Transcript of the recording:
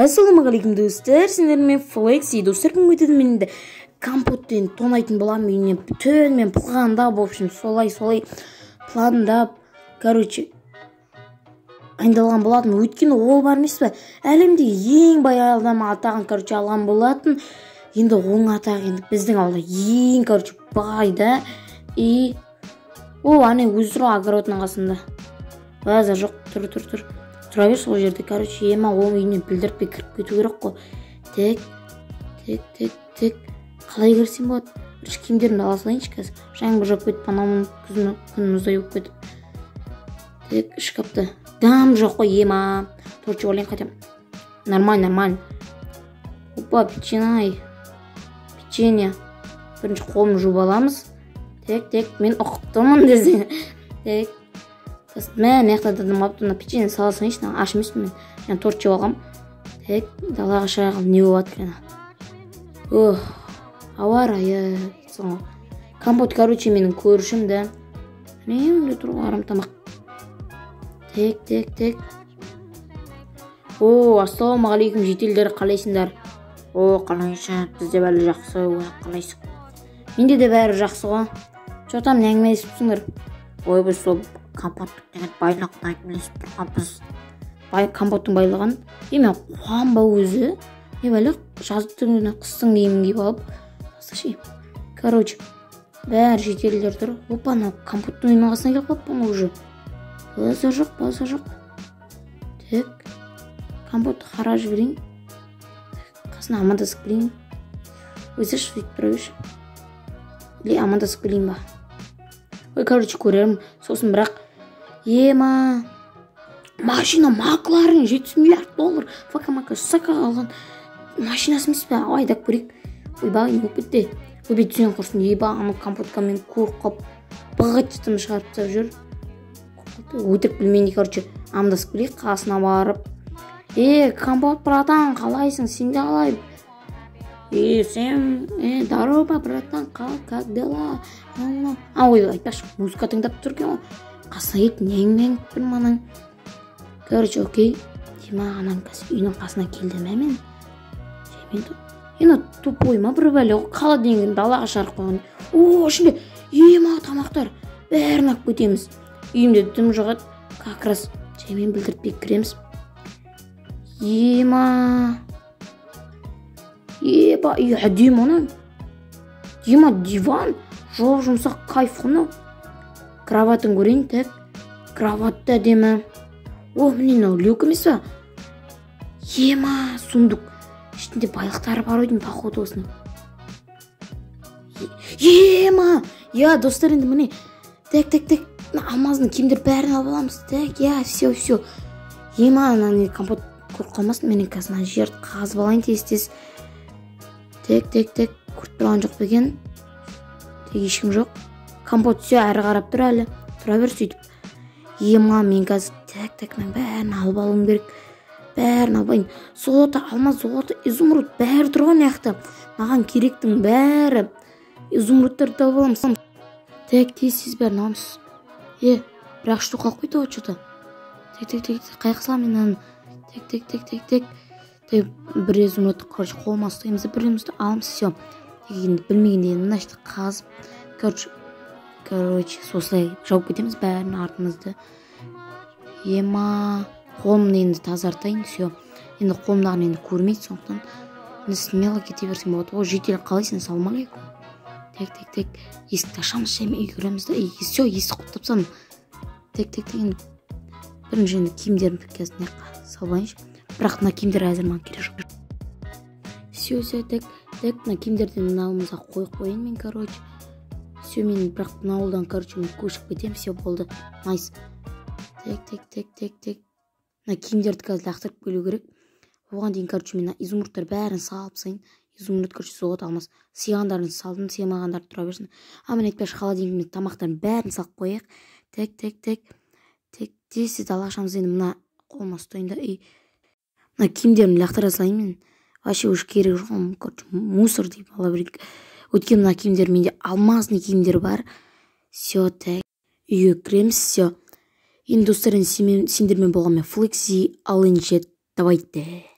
Ассалаумағалейкум достар, сендермен Флекси достар, күн өтеді мен де компоттен тонайтын болам үйіне бүтін мен пландап, в общем, солай пландап, айындалған болатын. Өйткені ол бар емес пе, әлемдегі ең бай адам атағын алған болатын. Енді оның атағы енді біздің ауылда ең бай да, и ол ане өздіру огородының қасында. База жоқ, тұр. Тұра бер сол жерде, ема ол үйіне білдіртпей кіріп кету керек қой. Тек. Қалай кірсем болады? Бірінші киімдерімді ала салайыншы қазір. Жаңбыр жауып кетіп, анауын күн мұздай болып кетіп. Тек, шкафта. Дам жоқ қой, ема. Торчы олайын қайтам. Нормально. Опа, печенье. Бірінші қолымды жуып аламыз. Тек, мен ұқыптымын десе. Тек. Мә дадым аптына печенье сала салайыншы, аш емеспін мен. Мен торт жеп алғам. Тек, далаға шығарғам, не болады екен. Ауа райы. Компот, менің көрішім да. Мен тұрға арам тамақ. Тек. Ассалаумағалейкум жетелдер, қалайсыңдар? Қалайсың, бізде бәрі жақсы, қалайсың? Менде де бәрі жақсы ғой. Чотам әңгіме есіпсіңдер. Біз сол компоттың деген байлығын әңгімелесіп тұрғанбыз. Компоттың байлығын. Мен қуанба өзі. Не байлық, жаздың қыстың киімін киіп алып. Бәрі жетелдер тұр. Опа, компоттың үйінің қасына келіп қалыппын уже. База жоқ. Тек, компотты қара жіберейін. Қасына амандасып келейін. Өзі сөйтіп тұра берші. Или амандасып келейін ба? Көрерім. Сосын бірақ, ема, машина Макларен $700 миллиард. Фака-мака сака алған машинасы емес пе? Айдап көрейік. Ойбай, не болып кетті? Өбет түсен құрсын. Еба, аны компотқа мен көріп бұғыт жытым шығарып тап жүр. Өтірік білмейді, амандасып келейік, қасына барып. Компот, братан, қалайсың? Сен де қалай? Сен, здорово, братан, как дела? Ой, айтпашы, музыка тыңдап тұр екен ғой. Қасына ет, нең білманың. Окей. Дема анан үйінің қасына келді мен. Енді тупой ма бір бәле, қала денген далаға шығарып қойған. Ішінде ема тамақтар, бәрін алып кетеміз. Үйімде дым жоғат, как раз жаймен білдіртпей кіреміз. Ема, әдем оны. Ема, диван, жоқ жұмсақ кайф құны. Кроватын көрейін, тек. Кроватты әдемі. Міне, лек емес ба? Ема, сундук. Ішінде байлықтары бар ойдың, походу осының. Ема, достар енді міне. Тек. Алмаздың киімдер бәрін алып аламыз. Тек, все. Ема, компот көріп қалмасын, менің қазына жерді қазып алайын тез. Тек, көріп тұрған жоқ беген. Тек, ешкім жоқ. Компот все әрі қарап тұр әлі. Тұра бер сөйтіп. Ема, мен қазір тек, мен бәрін алып алуым керек. Бәрін албайын. Золота, алмаз, золота, изумруд бәрі тұрған яқты. Маған керектің бәрі. Изумрудтарды алып аламыз. Тек, тез бәрін аламыз. Бірақ что қалып қойды что-то. Тек, қайық сала мен аны. Тек. Бір изумрудты қолыма ұстаймыз, біремізді аламыз, все. Білмегенде мынашты қазып. Сослай жауып кетеміз бәрін артымызды. Ема, қолымды енді тазартайын, все. Енді қолымдағын енді көрмейді, сондықтан смело кете берсем болады. Жетел қалайсың, ассалаумағалейкум. Тек. Есікті ашамыз, үй көремізді. Все, есік құттап салым. Тек. Бірінші енді киімдерімді кезіне салбайыншы. Бірақ мына киімдер әзір маған керек жоқ. Все, тек. Мына киімдерден мынауымызға қойын мен, Все, мен бірақ мына ауылдан, мен көшіп кетем, все болды. Найс. Тек. Мына киімдерді қазір лақтырып келу керек. Оған дейін, мен изумрудтар бәрін салып сайын. Изумруд, соғыт алмас. Сыйғандарын салдым, сыймағандарды тұра берсін. Мен айтпашы, холодильникке тамақтарын бәрін салып қояйық. Тек. Тез алашамыз енді мына қолыма ұстайында. Мына киімдерін лақтыра салайын мен. Вообще уж керек жоқ, мусор deyip ала берейік. Өткен мына киімдер менде алмазный киімдер бар. Все, тек. Үйге кіреміз, все. Енді достар, сендермен болған мен Флекси алыншы. Давайте.